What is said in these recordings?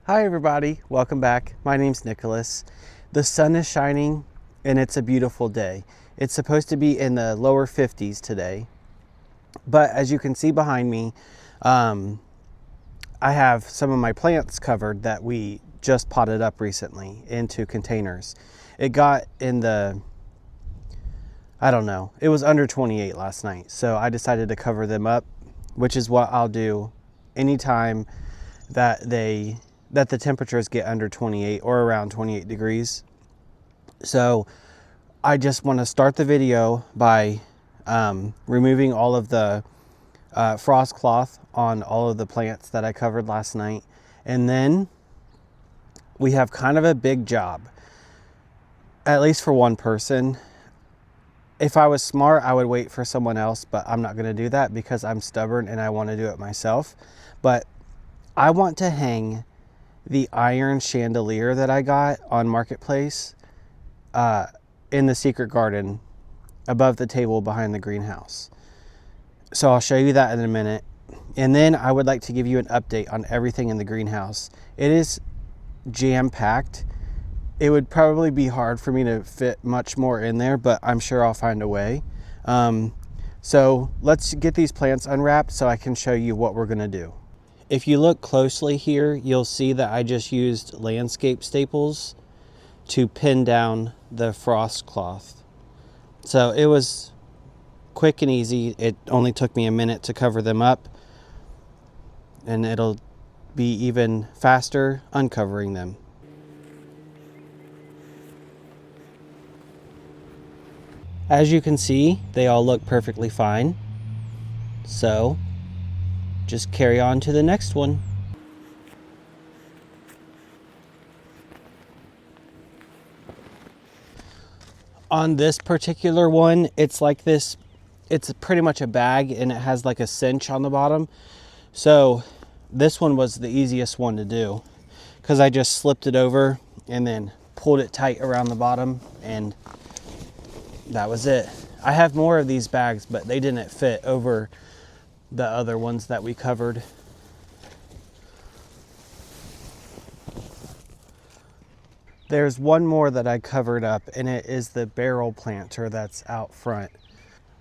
Hi everybody, welcome back. My name's Nicholas. The sun is shining and it's a beautiful day. It's supposed to be in the lower 50s today, but as you can see behind me, I have some of my plants covered that we just potted up recently into containers. It got in the, I don't know, it was under 28 last night, so I decided to cover them up, which is what I'll do anytime that the temperatures get under 28 or around 28 degrees. So I just want to start the video by removing all of the frost cloth on all of the plants that I covered last night. And then we have kind of a big job, at least for one person. If I was smart, I would wait for someone else, but I'm not going to do that because I'm stubborn and I want to do it myself. But I want to hang the iron chandelier that I got on Marketplace in the secret garden above the table behind the greenhouse. So I'll show you that in a minute. And then I would like to give you an update on everything in the greenhouse. It is jam-packed. It would probably be hard for me to fit much more in there, but I'm sure I'll find a way. So let's get these plants unwrapped so I can show you what we're gonna do. If you look closely here, you'll see that I just used landscape staples to pin down the frost cloth. So it was quick and easy. It only took me a minute to cover them up, and it'll be even faster uncovering them. As you can see, they all look perfectly fine. So just carry on to the next one. On this particular one, it's like this, it's pretty much a bag and it has like a cinch on the bottom. So this one was the easiest one to do because I just slipped it over and then pulled it tight around the bottom, and that was it. I have more of these bags, but they didn't fit over the other ones that we covered. There's one more that I covered up, and it is the barrel planter that's out front.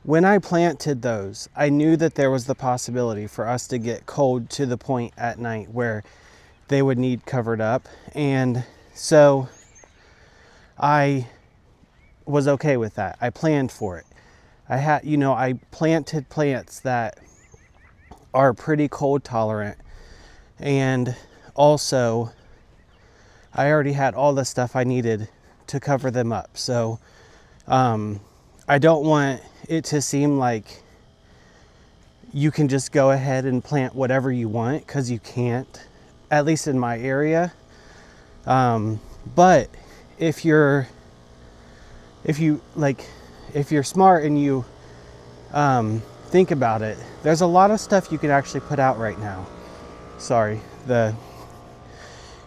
When I planted those, I knew that there was the possibility for us to get cold to the point at night where they would need covered up. And so I was okay with that. I planned for it. I planted plants that are pretty cold tolerant, and also I already had all the stuff I needed to cover them up. So I don't want it to seem like you can just go ahead and plant whatever you want, because you can't, at least in my area. But if you're smart and you think about it, there's a lot of stuff you can actually put out right now. Sorry, the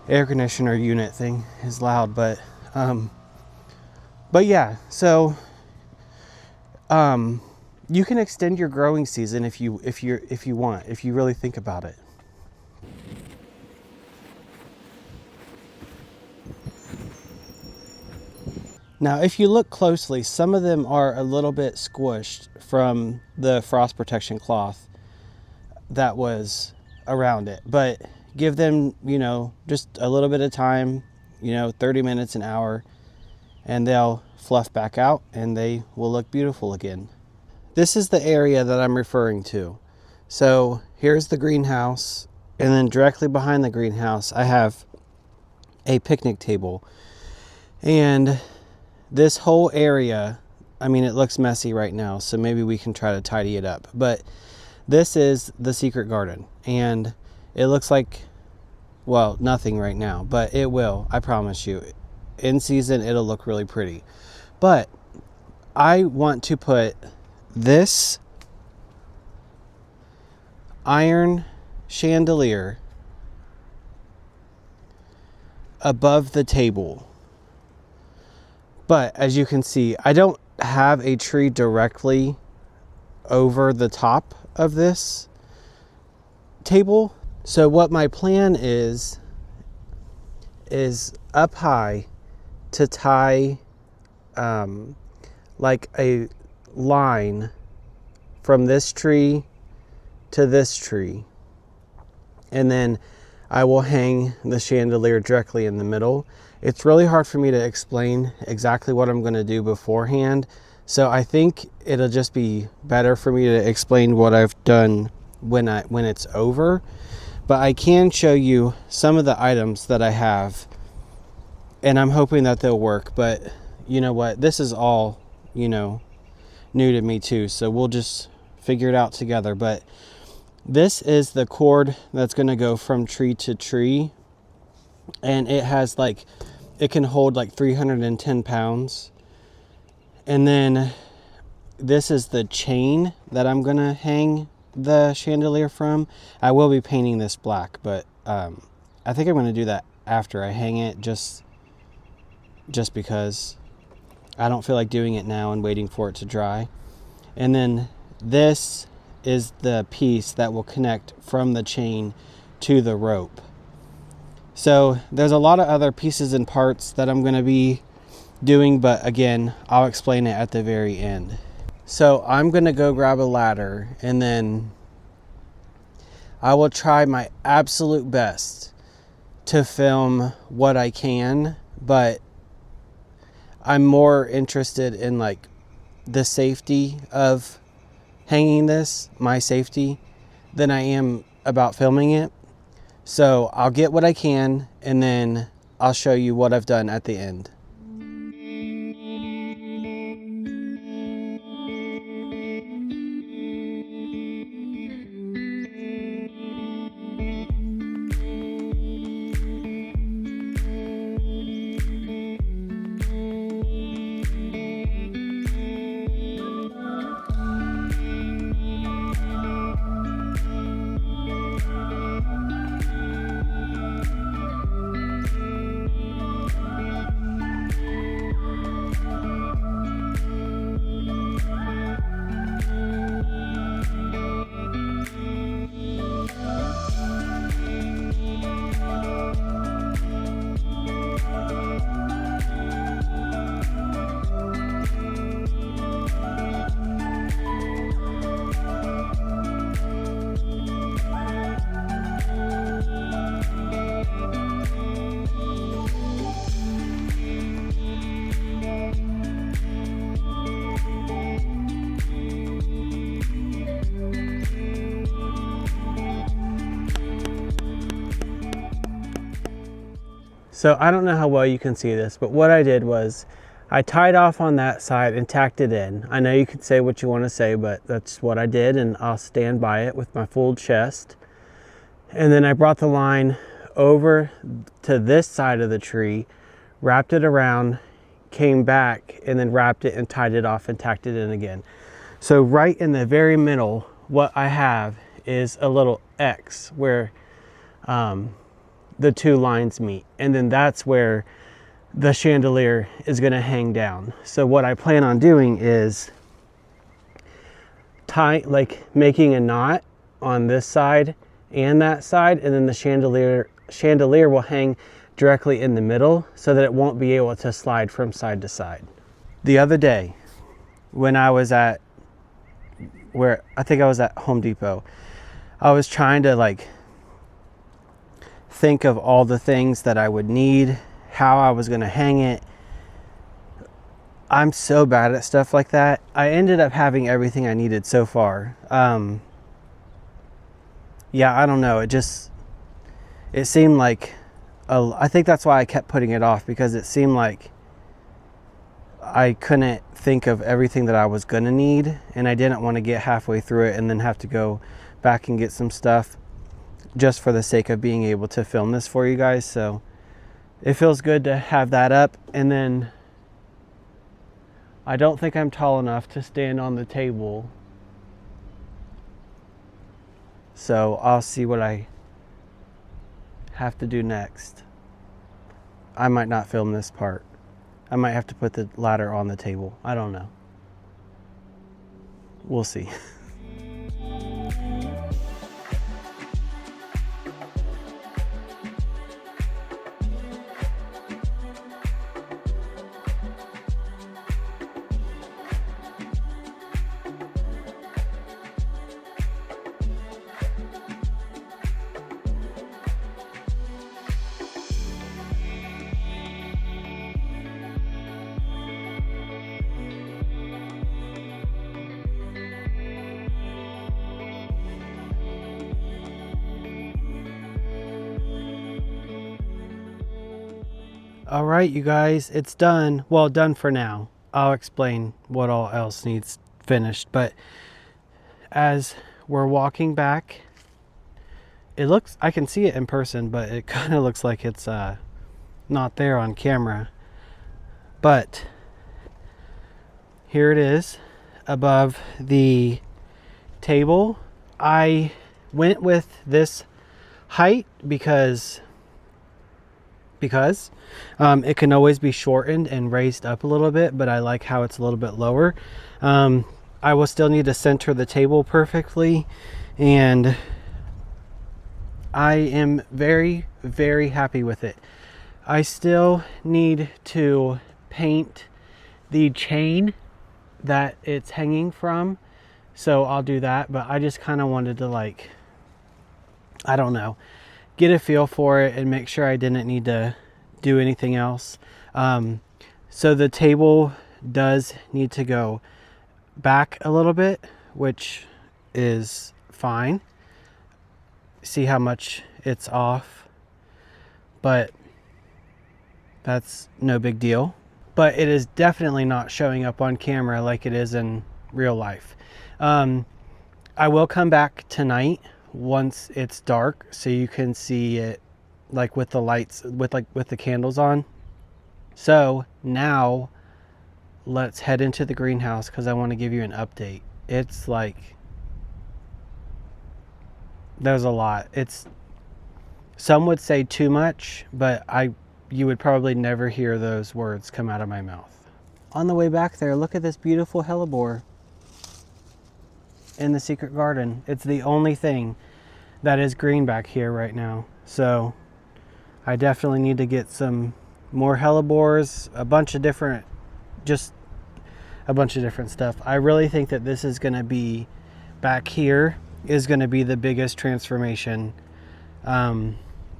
air conditioner unit thing is loud, but yeah, so you can extend your growing season if you want, if you really think about it. Now, if you look closely, some of them are a little bit squished from the frost protection cloth that was around it, but give them, just a little bit of time, 30 minutes, an hour, and they'll fluff back out and they will look beautiful again. This is the area that I'm referring to. So here's the greenhouse, and then directly behind the greenhouse, I have a picnic table. And this whole area, it looks messy right now, so maybe we can try to tidy it up. But this is the secret garden, and it looks like, well, nothing right now, but it will, I promise you. In season, it'll look really pretty. But I want to put this iron chandelier above the table. But as you can see, I don't have a tree directly over the top of this table. So what my plan is is up high to tie like a line from this tree to this tree. And then I will hang the chandelier directly in the middle. It's really hard for me to explain exactly what I'm going to do beforehand. So I think it'll just be better for me to explain what I've done when it's over. But I can show you some of the items that I have, and I'm hoping that they'll work. But you know what? This is all, new to me too. So we'll just figure it out together. But this is the cord that's going to go from tree to tree. And it has it can hold 310 pounds. And then this is the chain that I'm going to hang the chandelier from. I will be painting this black, but I think I'm going to do that after I hang it, just because I don't feel like doing it now and waiting for it to dry. And then this is the piece that will connect from the chain to the rope. So there's a lot of other pieces and parts that I'm going to be doing, but again, I'll explain it at the very end. So I'm going to go grab a ladder, and then I will try my absolute best to film what I can, but I'm more interested in the safety of hanging this, my safety, than I am about filming it. So I'll get what I can, and then I'll show you what I've done at the end. So I don't know how well you can see this, but what I did was I tied off on that side and tacked it in. I know you can say what you want to say, but that's what I did, and I'll stand by it with my full chest. And then I brought the line over to this side of the tree, wrapped it around, came back, and then wrapped it and tied it off and tacked it in again. So right in the very middle, what I have is a little X where the two lines meet, and then that's where the chandelier is going to hang down. So what I plan on doing is making a knot on this side and that side, and then the chandelier will hang directly in the middle so that it won't be able to slide from side to side. The other day when I was I think I was at Home Depot, I was trying to think of all the things that I would need, how I was going to hang it. I'm so bad at stuff like that. I ended up having everything I needed so far. Yeah, I don't know. It seemed I think that's why I kept putting it off, because it seemed like I couldn't think of everything that I was going to need, and I didn't want to get halfway through it and then have to go back and get some stuff just for the sake of being able to film this for you guys. So it feels good to have that up. And then I don't think I'm tall enough to stand on the table, so I'll see what I have to do next. I might not film this part. I might have to put the ladder on the table. I don't know. We'll see. All right, you guys, it's done. Well, done for now. I'll explain what all else needs finished. But as we're walking back, it looks, I can see it in person, but it kind of looks like it's not there on camera. But here it is above the table. I went with this height because it can always be shortened and raised up a little bit, but I like how it's a little bit lower. I will still need to center the table perfectly, and I am very, very happy with it. I still need to paint the chain that it's hanging from, so I'll do that, but I just kind of wanted to, like, I don't know, get a feel for it and make sure I didn't need to do anything else. So the table does need to go back a little bit, which is fine. See how much it's off, but that's no big deal. But it is definitely not showing up on camera like it is in real life. I will come back tonight once it's dark so you can see it, like with the lights, with the candles on. So now let's head into the greenhouse because I want to give you an update. It's like, there's a lot. It's, some would say too much, but you would probably never hear those words come out of my mouth. On the way back there, look at this beautiful hellebore in the secret garden. It's the only thing that is green back here right now. So I definitely need to get some more hellebores, a bunch of different stuff. I really think that this is going to be, back here is going to be the biggest transformation on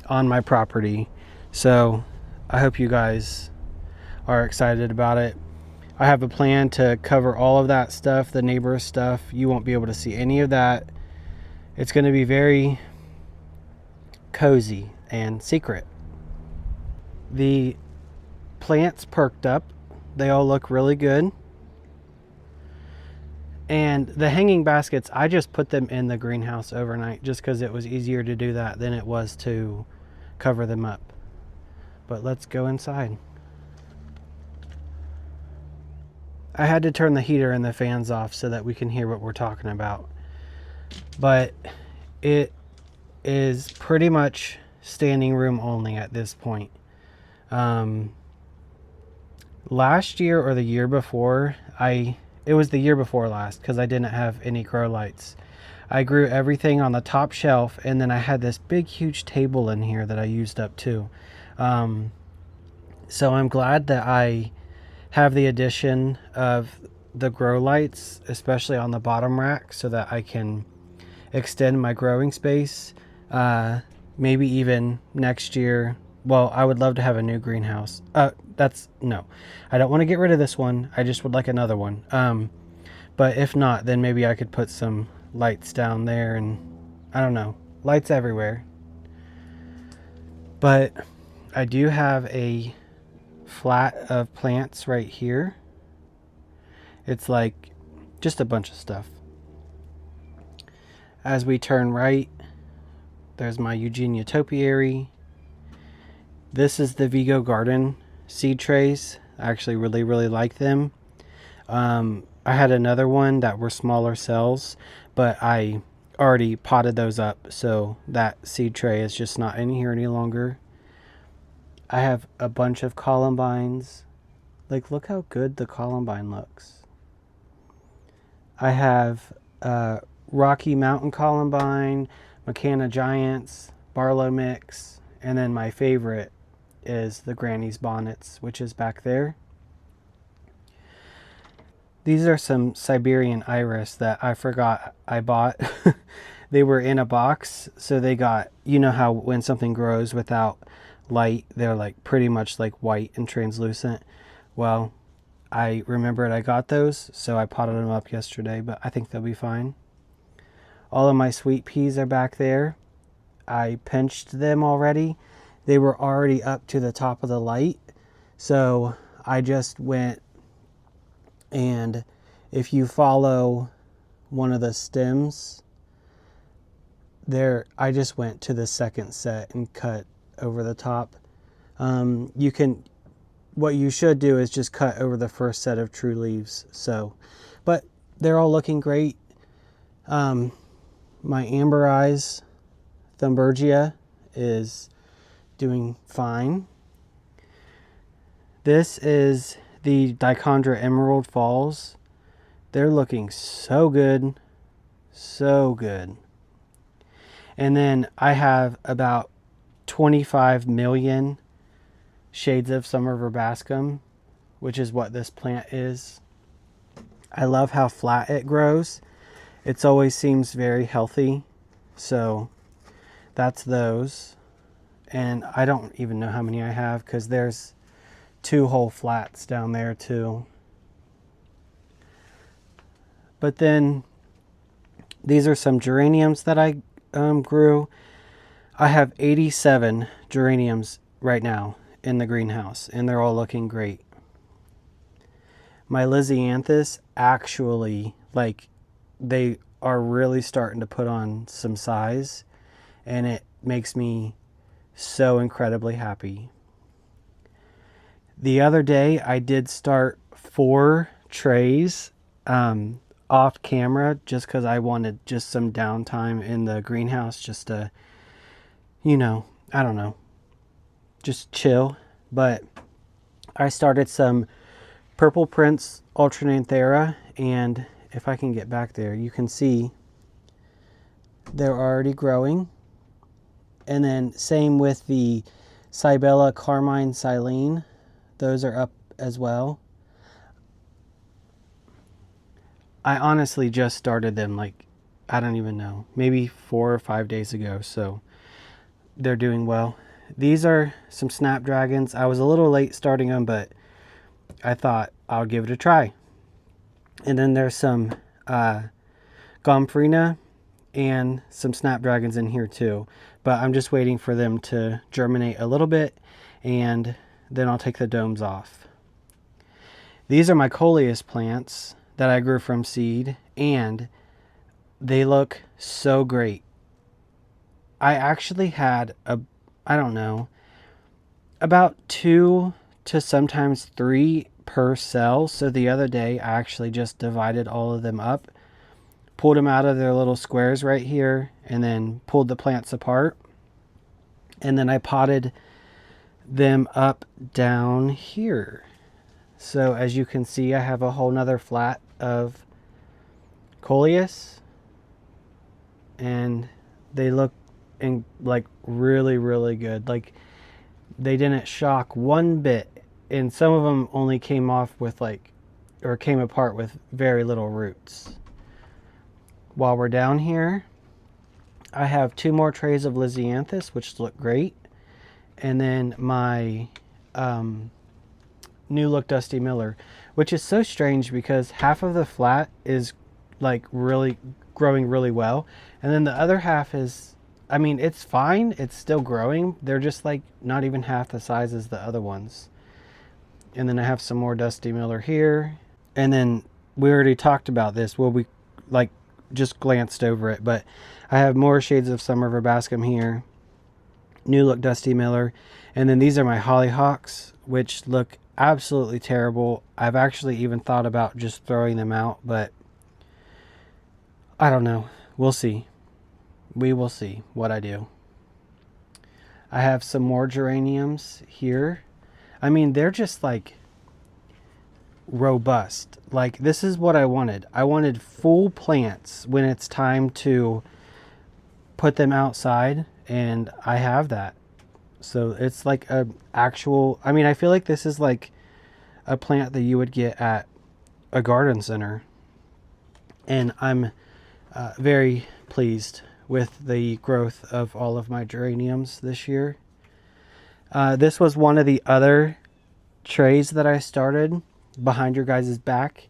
my property. So I hope you guys are excited about it. I have a plan to cover all of that stuff, the neighbor's stuff. You won't be able to see any of that. It's going to be very cozy and secret. The plants perked up. They all look really good. And the hanging baskets, I just put them in the greenhouse overnight just because it was easier to do that than it was to cover them up. But let's go inside. I had to turn the heater and the fans off so that we can hear what we're talking about. But it is pretty much standing room only at this point. Last year or the year before, it was the year before last because I didn't have any grow lights. I grew everything on the top shelf, and then I had this big huge table in here that I used up too. So I'm glad that I have the addition of the grow lights, especially on the bottom rack, so that I can extend my growing space. Maybe even next year. Well, I would love to have a new greenhouse. No, I don't want to get rid of this one. I just would like another one. But if not, then maybe I could put some lights down there, and I don't know, lights everywhere. But I do have a flat of plants right here. It's like just a bunch of stuff. As we turn right, there's my Eugenia topiary. This is the Vego garden seed trays. I actually really like them. I had another one that were smaller cells, but I already potted those up, so that seed tray is just not in here any longer. I have a bunch of columbines. Like, look how good the columbine looks. I have Rocky Mountain columbine, McCanna Giants, Barlow mix, and then my favorite is the Granny's bonnets, which is back there. These are some Siberian iris that I forgot I bought. They were in a box, so they got, you know how when something grows without light, they're like pretty much like white and translucent. Well, I remembered I got those, so I potted them up yesterday, but I think they'll be fine. All of my sweet peas are back there. I pinched them already. They were already up to the top of the light, So I just went, and if you follow one of the stems there, I just went to the second set and cut over the top. You can, what you should do is just cut over the first set of true leaves. So, but they're all looking great. My Amber Eyes Thunbergia is doing fine. This is the Dichondra Emerald Falls. They're looking so good, so good. And then I have about 25 million shades of Summer Verbascum, which is what this plant is. I love how flat it grows. It always seems very healthy. So that's those. And I don't even know how many I have because there's 2 whole flats down there too. But then these are some geraniums that I grew. I have 87 geraniums right now in the greenhouse, and they're all looking great. My Lisianthus, actually, like, they are really starting to put on some size, and it makes me so incredibly happy. The other day I did start 4 trays off camera just because I wanted just some downtime in the greenhouse, just to, you know, I don't know, just chill. But I started some Purple Prince Alternanthera, and if I can get back there, you can see they're already growing. And then same with the Cybella Carmine Silene, those are up as well. I honestly just started them, like, I don't even know, maybe 4 or 5 days ago, so they're doing well. These are some Snapdragons. I was a little late starting them, but I thought I'll give it a try. And then there's some Gomphrena and some Snapdragons in here too, but I'm just waiting for them to germinate a little bit, and then I'll take the domes off. These are my Coleus plants that I grew from seed, and they look so great. I actually had I don't know, about 2 to sometimes 3 per cell. So the other day I actually just divided all of them up, pulled them out of their little squares right here, and then pulled the plants apart. And then I potted them up down here. So as you can see, I have a whole nother flat of Coleus, and they look like really good. Like, they didn't shock one bit, and some of them only came off with came apart with very little roots. While we're down here, I have 2 more trays of Lisianthus, which look great, and then my New Look Dusty Miller, which is so strange because half of the flat is like really growing really well, and then the other half is, I mean, it's fine, it's still growing, they're just like not even half the size as the other ones. And then I have some more Dusty Miller here, and then we already talked about this, well, we like just glanced over it, but I have more shades of Summer Verbascum here, New Look Dusty Miller, and then these are my Hollyhocks, which look absolutely terrible. I've actually even thought about just throwing them out, but I don't know. We'll see. We will see what I do. I have some more geraniums here. I mean, they're just like robust. Like, this is what I wanted. I wanted full plants when it's time to put them outside, and I have that. So it's like a actual, I mean, I feel like this is like a plant that you would get at a garden center. And I'm very pleased with the growth of all of my geraniums this year. This was one of the other trays that I started behind your guys' back.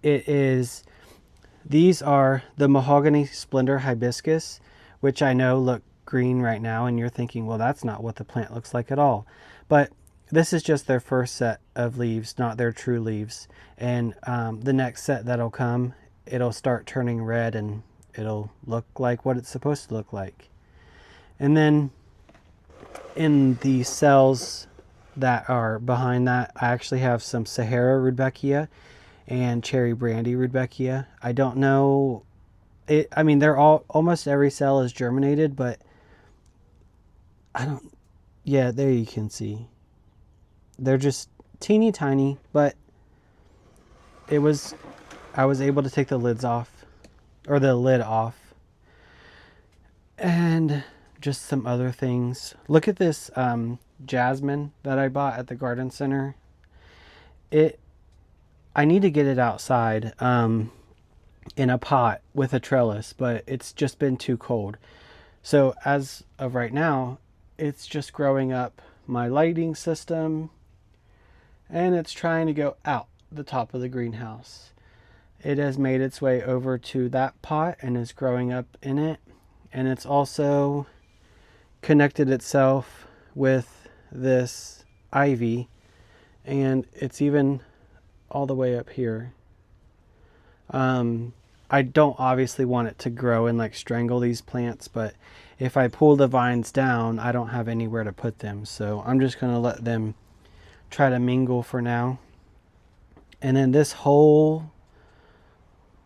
These are the Mahogany Splendor Hibiscus, which I know look green right now, and you're thinking, well, that's not what the plant looks like at all. But this is just their first set of leaves, not their true leaves. And the next set that'll come, it'll start turning red and it'll look like what it's supposed to look like. And then in the cells that are behind that, I actually have some Sahara Rudbeckia and Cherry Brandy Rudbeckia. I don't know, I mean, they're all, almost every cell is germinated, but I don't, yeah, there you can see. They're just teeny tiny, but I was able to take the lids off, or the lid off. And just some other things. Look at this jasmine that I bought at the garden center. I need to get it outside in a pot with a trellis, but it's just been too cold. So as of right now, it's just growing up my lighting system, and it's trying to go out the top of the greenhouse. It has made its way over to that pot and is growing up in it. And it's also connected itself with this ivy, and it's even all the way up here. I don't obviously want it to grow and like strangle these plants, but if I pull the vines down, I don't have anywhere to put them. So I'm just going to let them try to mingle for now. And then this whole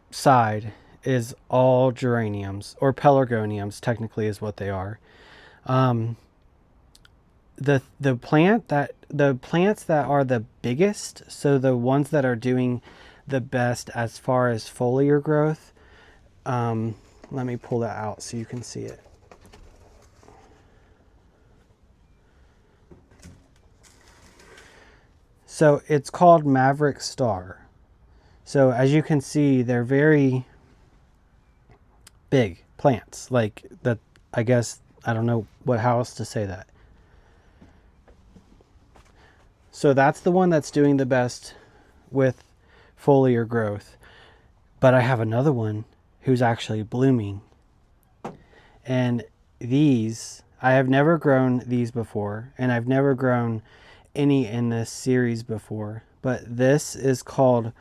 side is all geraniums, or pelargoniums technically is what they are. The plants that are the biggest, so the ones that are doing the best as far as foliar growth, let me pull that out so you can see it. So it's called Maverick Star. So as you can see, they're very big plants, like that. I guess I don't know how else to say that. So that's the one that's doing the best with foliar growth. But I have another one who's actually blooming. And these, I have never grown these before, and I've never grown any in this series before. But this is called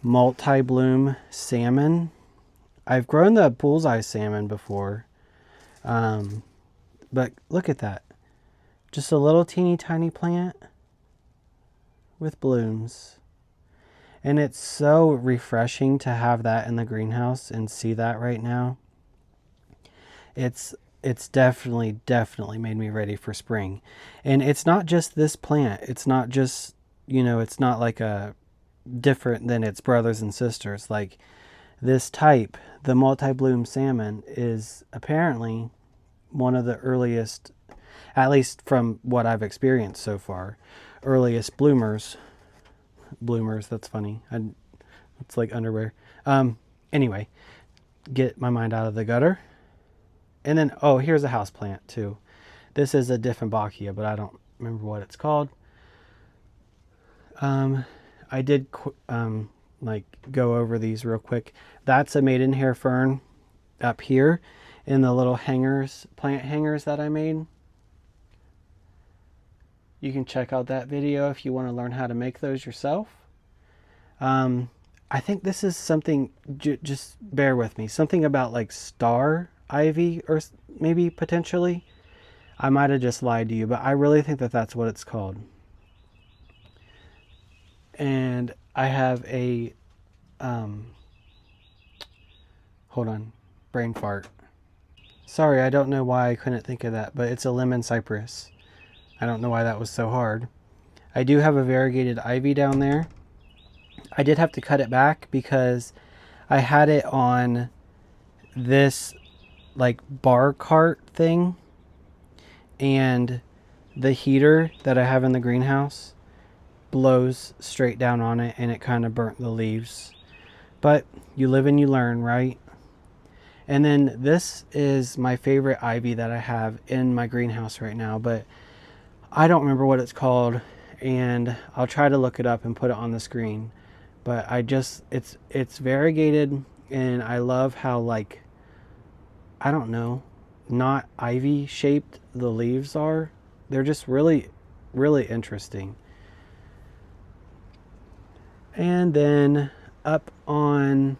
Multi-Bloom Salmon. I've grown the bullseye salmon before. But look at that. Just a little teeny tiny plant with blooms. And it's so refreshing to have that in the greenhouse and see that right now. It's definitely made me ready for spring. And it's not just this plant. It's not just, it's not like a different than its brothers and sisters. Like this type, the multi-bloom salmon, is apparently one of the earliest, at least from what I've experienced so far, earliest bloomers. That's funny. It's like underwear. Anyway, get my mind out of the gutter. And then, oh, here's a house plant too. This is a Dieffenbachia, but I don't remember what it's called. I did like go over these real quick. That's a maidenhair fern up here in the little hangers, plant hangers that I made. You can check out that video if you want to learn how to make those yourself. I think this is something, just bear with me, something about like star ivy, or maybe potentially. I might have just lied to you, but I really think that that's what it's called. And I have a, hold on, brain fart. Sorry, I don't know why I couldn't think of that, but it's a lemon cypress. I don't know why that was so hard. I do have a variegated ivy down there. I did have to cut it back because I had it on this like bar cart thing, and the heater that I have in the greenhouse blows straight down on it, and it kind of burnt the leaves. But you live and you learn, right? And then this is my favorite ivy that I have in my greenhouse right now, but I don't remember what it's called, and I'll try to look it up and put it on the screen. But it's variegated, and I love how, like, I don't know, not ivy shaped the leaves are. They're just really really interesting. And then up on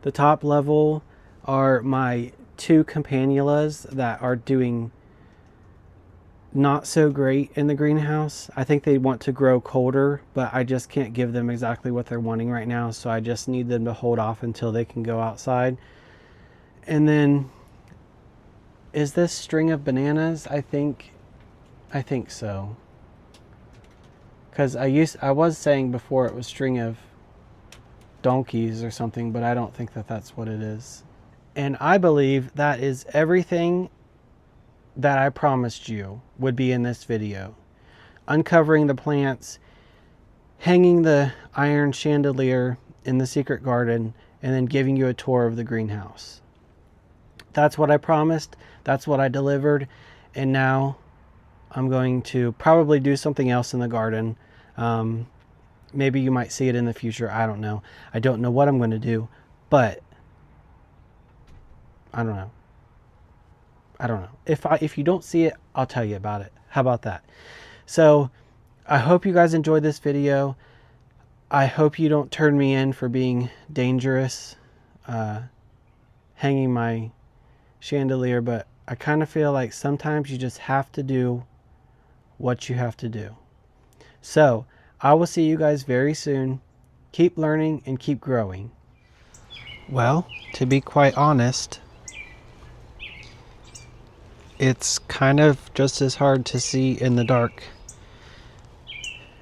the top level are my 2 campanulas that are doing not so great in the greenhouse. I think they want to grow colder, but I just can't give them exactly what they're wanting right now, so I just need them to hold off until they can go outside. And then, is this string of bananas? I think so. Because I was saying before it was string of donkeys or something, but I don't think that that's what it is. And I believe that is everything that I promised you would be in this video. Uncovering the plants, hanging the iron chandelier in the secret garden, and then giving you a tour of the greenhouse. That's what I promised, that's what I delivered, and now I'm going to probably do something else in the garden. Maybe you might see it in the future, I don't know. I don't know what I'm going to do, but I don't know. If you don't see it, I'll tell you about it. How about that? So I hope you guys enjoyed this video. I hope you don't turn me in for being dangerous, hanging my chandelier, but I kind of feel like sometimes you just have to do what you have to do. So I will see you guys very soon. Keep learning and keep growing. Well, to be quite honest, it's kind of just as hard to see in the dark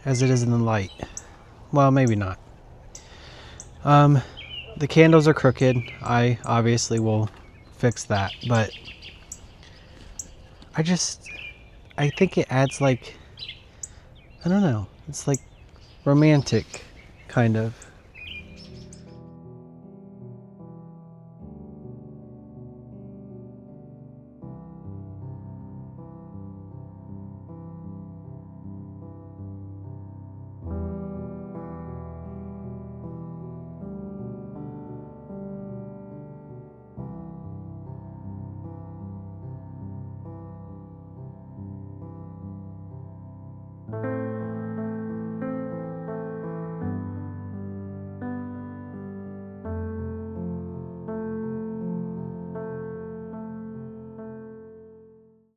as it is in the light. Well, maybe not. The candles are crooked. I obviously will fix that, but I think it adds, like, I don't know, it's like romantic, kind of.